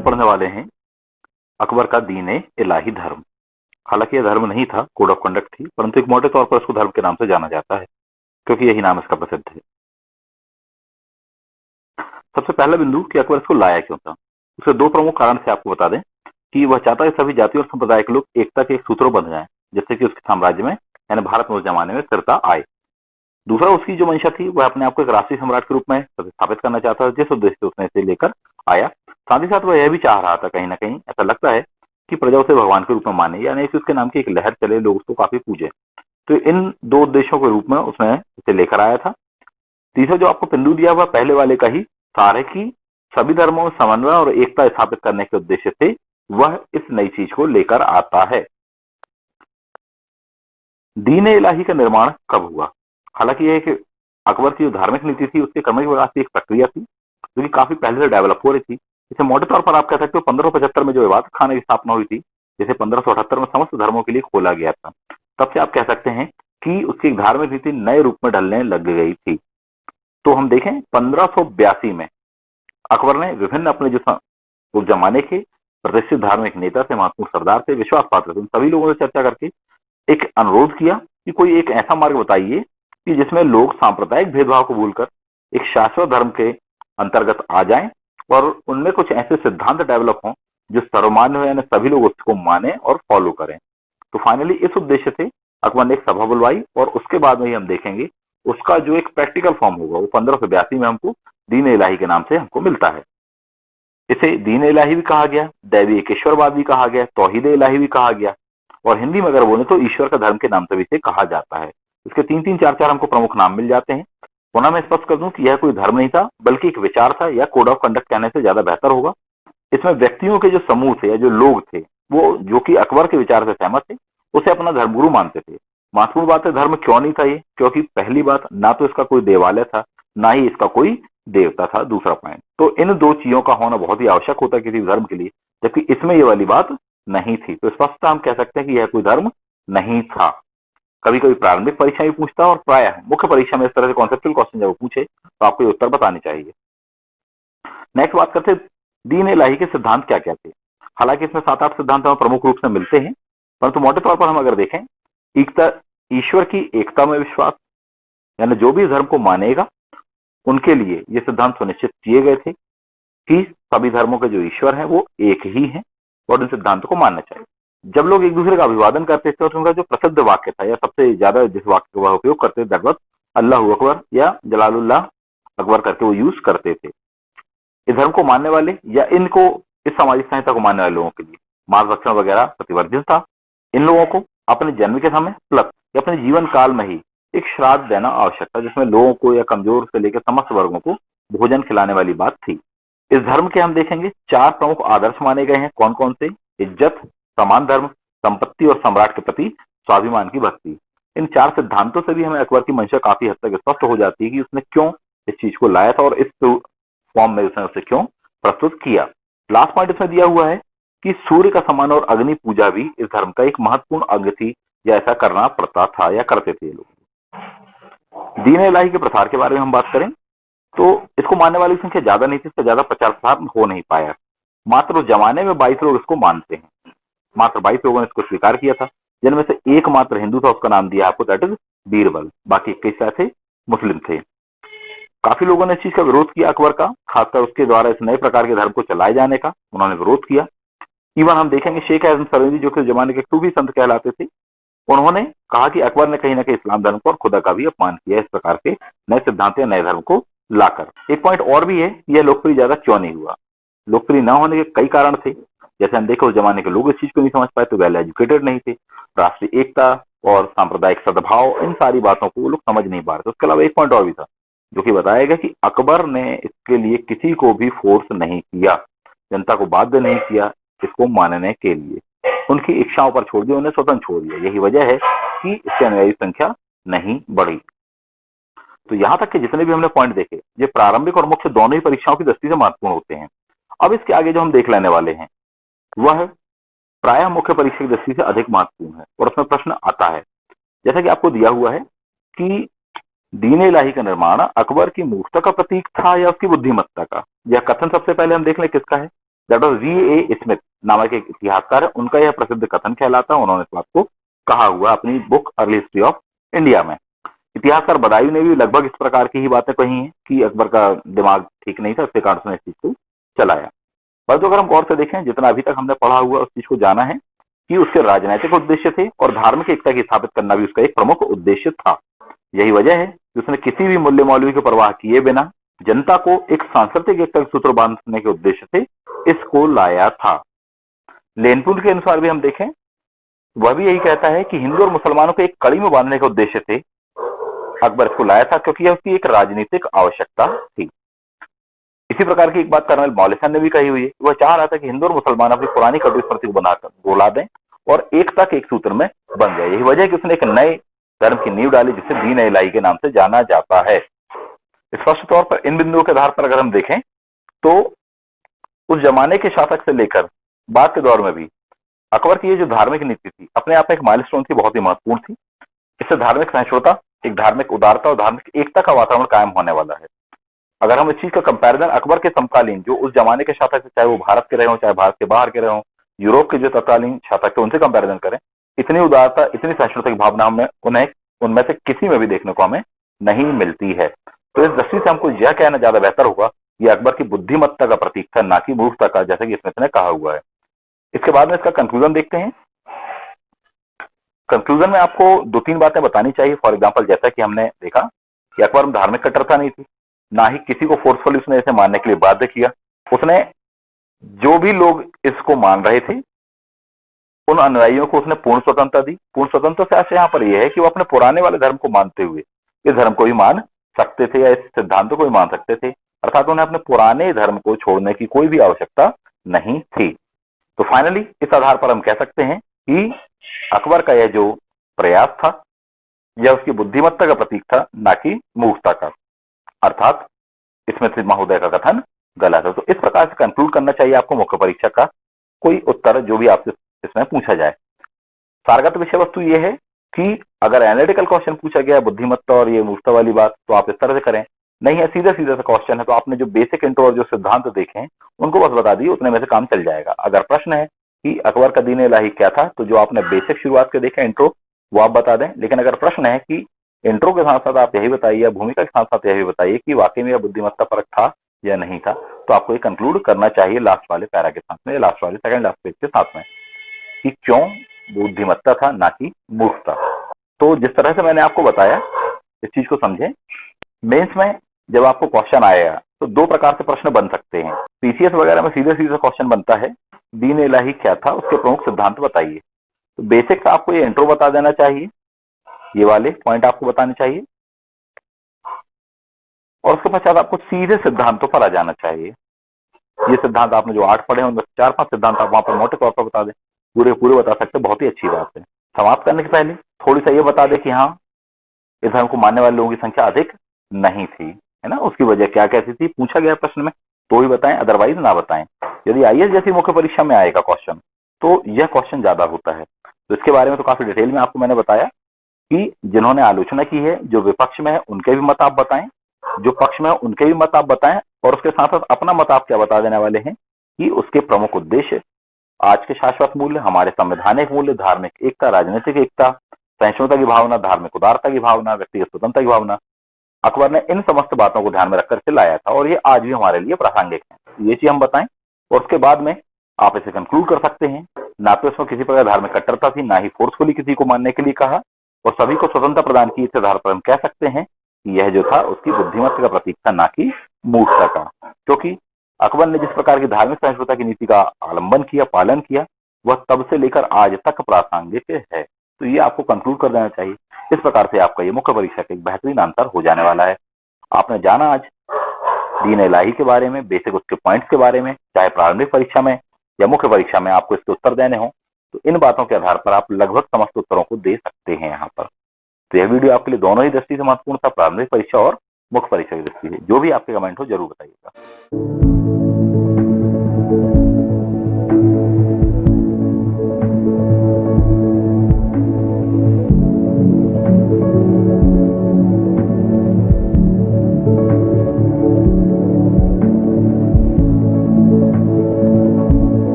हम पढ़ने वाले हैं अकबर का दीन इलाही धर्म। हालांकि यह धर्म नहीं था, कोड ऑफ कंडक्ट थी, परंतु एक मोटे तौर पर इसको धर्म के नाम से जाना जाता है क्योंकि यही नाम इसका प्रसिद्ध है। सबसे पहला बिंदु कि अकबर इसको लाया क्यों था। उसके दो प्रमुख कारण से आपको बता दें कि वह चाहता है सभी जाति और संप्रदाय के लोग एकता के एक सूत्रों बंध जाएं, जिससे कि उसके साम्राज्य में यानी भारत में उस जमाने में स्थिरता आए। दूसरा, उसकी जो मंशा थी वह अपने आप को एक राष्ट्रीय सम्राट के रूप में प्रतिस्थापित करना चाहता था, जिस उद्देश्य से उसने इसे लेकर आया। साथ ही साथ वह यह भी चाह रहा था, कहीं ना कहीं ऐसा लगता है, कि प्रजा उसे भगवान के रूप में माने, यानी कि उसके नाम की एक लहर चले, लोग उसको काफी पूजे। तो इन दो उद्देश्यों के रूप में उसने इसे लेकर आया था। तीसरा जो आपको बिंदु दिया हुआ पहले वाले का ही सार है कि सभी धर्मों में समन्वय और एकता स्थापित करने के उद्देश्य से वह इस नई चीज को लेकर आता है। दीन इलाही का निर्माण कब हुआ। हालांकि यह एक अकबर की जो धार्मिक नीति थी उसके क्रमिक विकास की एक प्रक्रिया थी जो कि काफी पहले से डेवलप हो रही थी। इसे मोटे तौर पर आप कह सकते हो 1575 में जो इबादत खाने की स्थापना हुई थी, जिसे 1578 में समस्त धर्मों के लिए खोला गया था, तब से आप कह सकते हैं कि उसकी धार्मिक नीति नए रूप में ढलने लग गई थी। तो हम देखें 1582 में अकबर ने विभिन्न अपने जो उस जमाने के प्रतिष्ठित धार्मिक नेता से, महत्वपूर्ण सरदार से, विश्वास पात्र थे, उन सभी लोगों से चर्चा करके एक अनुरोध किया कि कोई एक ऐसा मार्ग बताइए कि जिसमें लोग सांप्रदायिक भेदभाव को भूलकर एक शाश्वत धर्म के अंतर्गत आ जाएं और उनमें कुछ ऐसे सिद्धांत डेवलप हों जो सर्वमान्य हो, यानी सभी लोग उसको माने और फॉलो करें। तो फाइनली इस उद्देश्य से अकबर ने एक सभा बुलवाई और उसके बाद में ही हम देखेंगे उसका जो एक प्रैक्टिकल फॉर्म होगा वो 1582 में हमको दीन इलाही के नाम से हमको मिलता है। इसे दीन इलाही भी कहा गया, दैवी एकेश्वरवाद भी कहा गया, तौहीद इलाही भी कहा गया, और हिंदी में अगर बोले तो ईश्वर का धर्म के नाम से भी इसे कहा जाता है। इसके तीन तीन चार चार हमको प्रमुख नाम मिल जाते हैं। पुनः मैं स्पष्ट कर दूं कि यह कोई धर्म नहीं था, बल्कि एक विचार था, या कोड ऑफ कंडक्ट कहने से ज्यादा बेहतर होगा। इसमें व्यक्तियों के जो समूह थे या जो लोग थे वो जो कि अकबर के विचार से सहमत थे उसे अपना धर्मगुरु मानते थे। महत्वपूर्ण बात है, धर्म क्यों नहीं था ये, क्योंकि पहली बात, ना तो इसका कोई देवालय था, ना ही इसका कोई देवता था। दूसरा पॉइंट, तो इन दो चीजों का होना बहुत ही आवश्यक होता है किसी धर्म के लिए, जबकि इसमें ये वाली बात नहीं थी। तो स्पष्ट हम कह सकते हैं कि यह कोई धर्म नहीं था। कभी कभी प्रारंभिक परीक्षा भी पूछता है और प्रायः मुख्य परीक्षा में इस तरह से कॉन्सेप्चुअल क्वेश्चन जब वो पूछे तो आपको ये उत्तर बताने चाहिए। नेक्स्ट बात करते हैं दीन इलाही के सिद्धांत क्या क्या थे। हालांकि इसमें 7-8 सिद्धांत हमें प्रमुख रूप से मिलते हैं, परंतु मोटे तौर पर हम अगर देखें, एकता, ईश्वर की एकता में विश्वास, यानी जो भी धर्म को मानेगा उनके लिए ये सिद्धांत सुनिश्चित किए गए थे कि सभी धर्मों के जो ईश्वर हैं वो एक ही हैं और इन सिद्धांतों को मानना चाहिए। जब लोग एक दूसरे का अभिवादन करते थे तो उनका जो प्रसिद्ध वाक्य था या सबसे ज्यादा जिस वाक्य का उपयोग करते थे, दैट वाज अल्लाहू अकबर या जलालुल्लाह अकबर करके वो यूज करते थे। इस धर्म को मानने वाले या इनको, इस सामाजिक संहिता को मानने वाले लोगों के लिए मार्गदर्शन वगैरह प्रतिवर्जित था। इन लोगों को अपने जन्म के समय प्लस या अपने जीवन काल में ही एक श्राद्ध देना आवश्यक था, जिसमें लोगों को या कमजोर से लेकर समस्त वर्गों को भोजन खिलाने वाली बात थी। इस धर्म के हम देखेंगे 4 प्रमुख आदर्श माने गए हैं। कौन कौन से? इज्जत, समान धर्म, संपत्ति और सम्राट के प्रति स्वाभिमान की भक्ति। इन 4 सिद्धांतों से भी हमें अकबर की मंशा काफी हद तक स्पष्ट हो जाती है कि उसने क्यों इस चीज को लाया था और इस फॉर्म में उसने उसे क्यों प्रस्तुत किया। लास्ट पॉइंट इसमें दिया हुआ है कि सूर्य का सम्मान और अग्नि पूजा भी इस धर्म का एक महत्वपूर्ण अंग थी, या ऐसा करना पड़ता था या करते थे ये लोग। दीन इलाही के प्रसार के बारे में हम बात करें तो इसको मानने वाली संख्या ज्यादा नहीं थी, इसका ज्यादा प्रचार प्रसार हो नहीं पाया। मात्र उस जमाने में 22 लोग इसको मानते हैं, मात्र 22 लोगों ने इसको स्वीकार किया था, जिनमें से एकमात्र हिंदू था, उसका नाम दिया आपको, दैट इज बीरबल। बाकी 21 ऐसे मुस्लिम थे। काफी लोगों ने इस चीज का विरोध किया अकबर का, खासकर उसके द्वारा इस नए प्रकार के धर्म को चलाए जाने का उन्होंने विरोध किया। इवन हम देखेंगे शेख आजम सरवंदी, जो कि उस जमाने के सूफी संत कहलाते थे, उन्होंने कहा कि अकबर ने कहीं ना कहीं इस्लाम धर्म को और खुदा का भी अपमान किया इस प्रकार के नए सिद्धांत या नए धर्म को लाकर। एक पॉइंट और भी है, यह लोकप्रिय ज्यादा क्यों नहीं हुआ। लोकप्रिय न होने के कई कारण थे। जैसे हम देखें, उस जमाने के लोग इस चीज को नहीं समझ पाए, तो वेल एजुकेटेड नहीं थे। राष्ट्रीय एकता और सांप्रदायिक सद्भाव, इन सारी बातों को वो लोग समझ नहीं पा रहे थे। उसके अलावा एक पॉइंट और भी था जो कि बताया गया कि अकबर ने इसके लिए किसी को भी फोर्स नहीं किया, जनता को बाध्य नहीं किया इसको मानने के लिए, उनकी इच्छाओं पर छोड़ दिया, उन्हें स्वतंत्र छोड़ दिया। यही वजह है कि इसके अनुयायी संख्या नहीं बढ़ी। तो यहां तक कि जितने भी हमने पॉइंट देखे, ये प्रारंभिक और मुख्य दोनों ही परीक्षाओं की दृष्टि से महत्वपूर्ण होते हैं। अब इसके आगे जो हम देख लेने वाले हैं वह प्रायः मुख्य परीक्षा की दृष्टि से अधिक महत्वपूर्ण है, और उसमें प्रश्न आता है, जैसा कि आपको दिया हुआ है, कि दीन इलाही का निर्माण अकबर की मूर्खता का प्रतीक था या उसकी बुद्धिमत्ता का। यह कथन सबसे पहले हम देख लें किसका है, दैट वाज V.A. स्मिथ नामक एक इतिहासकार है, उनका यह प्रसिद्ध कथन कहलाता है। उन्होंने इस बात को कहा हुआ अपनी book early history of India में। इतिहासकार बदायूं ने भी लगभग इस प्रकार की ही बातें कही हैं कि अकबर का दिमाग ठीक नहीं था, इसके कारण उसने इस चीज को चलाया। परंतु अगर हम गौर से देखें, जितना अभी तक हमने पढ़ा हुआ उस चीज को जाना है कि उसके राजनीतिक उद्देश्य थे और धार्मिक एकता की स्थापित करना भी उसका एक प्रमुख उद्देश्य था। यही वजह है कि उसने किसी भी मूल्य मौलवी की परवाह किए बिना जनता को एक सांस्कृतिक एकता के सूत्र बांधने के उद्देश्य से इसको लाया था। लेनपुल के अनुसार भी हम देखें, वह भी यही कहता है कि हिंदू और मुसलमानों को एक कड़ी में बांधने के उद्देश्य से अकबर इसको लाया था, क्योंकि यह उसकी एक राजनीतिक आवश्यकता थी। इसी प्रकार की एक बात कर्नल मौलिसन ने भी कही हुई है। वह चाह रहा था कि हिंदू और मुसलमान अपनी पुरानी कटु स्मृति को बनाकर बोला दें और एकता के एक सूत्र में बन जाए। यही वजह है कि उसने एक नए धर्म की नींव डाली, जिसे दीन इलाही के नाम से जाना जाता है। स्पष्ट तौर पर इन बिंदुओं के आधार पर अगर हम देखें तो उस जमाने के शासक से लेकर बाद के दौर में भी अकबर की ये जो धार्मिक नीति थी, अपने आप में एक माइलस्टोन थी, बहुत ही महत्वपूर्ण थी। इससे धार्मिक सहिष्णुता, एक धार्मिक उदारता और धार्मिक एकता का वातावरण कायम होने वाला है। अगर हम इस चीज का कंपैरिजन अकबर के समकालीन जो उस जमाने के शासक थे, चाहे वो भारत के रहे हो, चाहे भारत के बाहर के रहे हो, यूरोप के जो तत्कालीन शासक थे, उनसे कंपैरिजन करें, इतनी उदारता, इतनी सहिष्णुता की भावना हमने उनमें से किसी में भी देखने को हमें नहीं मिलती है। तो इस दृष्टि से हमको यह कहना ज्यादा बेहतर होगा ये अकबर की बुद्धिमत्ता का प्रतीक था, ना कि मूर्खता का, जैसा कि स्मिथ ने कहा हुआ है। इसके बाद में इसका कंक्लूजन देखते हैं। कंक्लूजन में आपको 2-3 बातें बतानी चाहिए। फॉर एग्जाम्पल, जैसा कि हमने देखा कि अकबर में धार्मिक कट्टरता नहीं थी, ना ही किसी को फोर्सफुली उसने इसे मानने के लिए बाध्य किया। उसने जो भी लोग इसको मान रहे थे उन अनुयायियों को उसने पूर्ण स्वतंत्रता दी। पूर्ण स्वतंत्रता से आशय यहाँ पर यह है कि वो अपने पुराने वाले धर्म को मानते हुए इस धर्म को भी मान सकते थे या इस सिद्धांतों को भी मान सकते थे, अर्थात उन्हें अपने पुराने धर्म को छोड़ने की कोई भी आवश्यकता नहीं थी। तो फाइनली इस आधार पर हम कह सकते हैं कि अकबर का यह जो प्रयास था यह उसकी बुद्धिमत्ता का प्रतीक था, ना कि मूर्खता का, अर्थात स्मिथ महोदय का कथन गलत है। तो इस प्रकार से कंक्लूड करना चाहिए आपको मुख्य परीक्षा का कोई उत्तर जो भी आपसे इसमें पूछा जाए। सारगत विषय वस्तु ये है कि अगर एनालिटिकल क्वेश्चन पूछा गया बुद्धिमत्ता और ये मूर्खता वाली बात, तो आप इस तरह से करें। नहीं है सीधा सीधा सा क्वेश्चन है, तो आपने जो बेसिक इंट्रो और जो सिद्धांत देखे हैं उनको बस बता दिए, उतने में से काम चल जाएगा। अगर प्रश्न है कि अकबर का दीन इलाही क्या था, तो जो आपने बेसिक शुरुआत के देखे इंट्रो वो आप बता दें। लेकिन अगर प्रश्न है कि इंट्रो के साथ साथ आप यही बताइए, भूमिका के साथ साथ यही बताइए कि वाकई में यह बुद्धिमत्ता परक था या नहीं था, तो आपको ये कंक्लूड करना चाहिए लास्ट वाले पैरा के साथ में, लास्ट वाले सेकंड लास्ट पेज के साथ में, कि क्यों बुद्धिमत्ता था ना कि मूर्खता। तो जिस तरह से मैंने आपको बताया इस चीज को समझें। मेंस में जब आपको क्वेश्चन आएगा तो 2 प्रकार से प्रश्न बन सकते हैं। पीसीएस वगैरह में सीधे सीधे क्वेश्चन बनता है दीन इलाही क्या था, उसके प्रमुख सिद्धांत बताइए। तो बेसिक से आपको ये इंट्रो बता देना चाहिए, ये वाले पॉइंट आपको बताने चाहिए, और उसके पश्चात आपको सीधे सिद्धांतों पर आ जाना चाहिए। ये सिद्धांत आपने जो 8 पढ़े उनमें 4-5 सिद्धांत आप वहां पर मोटे तौर पर बता दें, पूरे पूरे बता सकते, बहुत ही अच्छी बात है। समाप्त करने के पहले थोड़ी सा ये बता दें कि हाँ, इस धर्म को मानने वाले लोगों की संख्या अधिक नहीं थी, है ना। उसकी वजह क्या कैसी थी पूछा गया प्रश्न में, तो ही बताएं, अदरवाइज ना बताएं। यदि आईएएस जैसी मुख्य परीक्षा में आएगा क्वेश्चन, तो यह क्वेश्चन ज्यादा होता है। तो इसके बारे में तो काफी डिटेल में आपको मैंने बताया कि जिन्होंने आलोचना की है, जो विपक्ष में है, उनके भी मत आप बताएं, जो पक्ष में है उनके भी मत आप बताएं, और उसके साथ साथ अपना मत आप क्या बता देने वाले हैं कि उसके प्रमुख उद्देश्य आज के शाश्वत मूल्य, हमारे संवैधानिक मूल्य, धार्मिक एकता, राजनीतिक एकता, सहिष्णुता की भावना, धार्मिक उदारता की भावना, व्यक्तिगत स्वतंत्रता की भावना, अकबर ने इन समस्त बातों को ध्यान में रखकर के लाया था, और ये आज भी हमारे लिए प्रासंगिक है। ये चीज हम बताएं, और उसके बाद में आप इसे कंक्लूड कर सकते हैं। ना तो इसमें किसी प्रकार धार्मिक कट्टरता थी, ना ही फोर्सफुली किसी को मानने के लिए कहा, और सभी को स्वतंत्रता प्रदान की। इस आधार पर हम कह सकते हैं कि यह जो था उसकी बुद्धिमत्ता का प्रतीक था, ना कि मूर्खता का। क्योंकि अकबर ने जिस प्रकार की धार्मिक सहिष्णुता की नीति का आलंबन किया, पालन किया, वह तब से लेकर आज तक प्रासंगिक है। तो ये आपको कंक्लूड कर देना चाहिए। इस प्रकार से आपका ये मुख्य परीक्षा का एक बेहतरीन आंसर हो जाने वाला है। आपने जाना आज दीन इलाही के बारे में, बेसिक उसके पॉइंट्स के बारे में, चाहे प्रारंभिक परीक्षा में या मुख्य परीक्षा में आपको इसके उत्तर देने हो, तो इन बातों के आधार पर आप लगभग समस्त उत्तरों को दे सकते हैं यहाँ पर। तो यह वीडियो आपके लिए दोनों ही दृष्टि से महत्वपूर्ण था, प्रारंभिक परीक्षा और मुख्य परीक्षा की दृष्टि से। जो भी आपके कमेंट हो जरूर बताइएगा।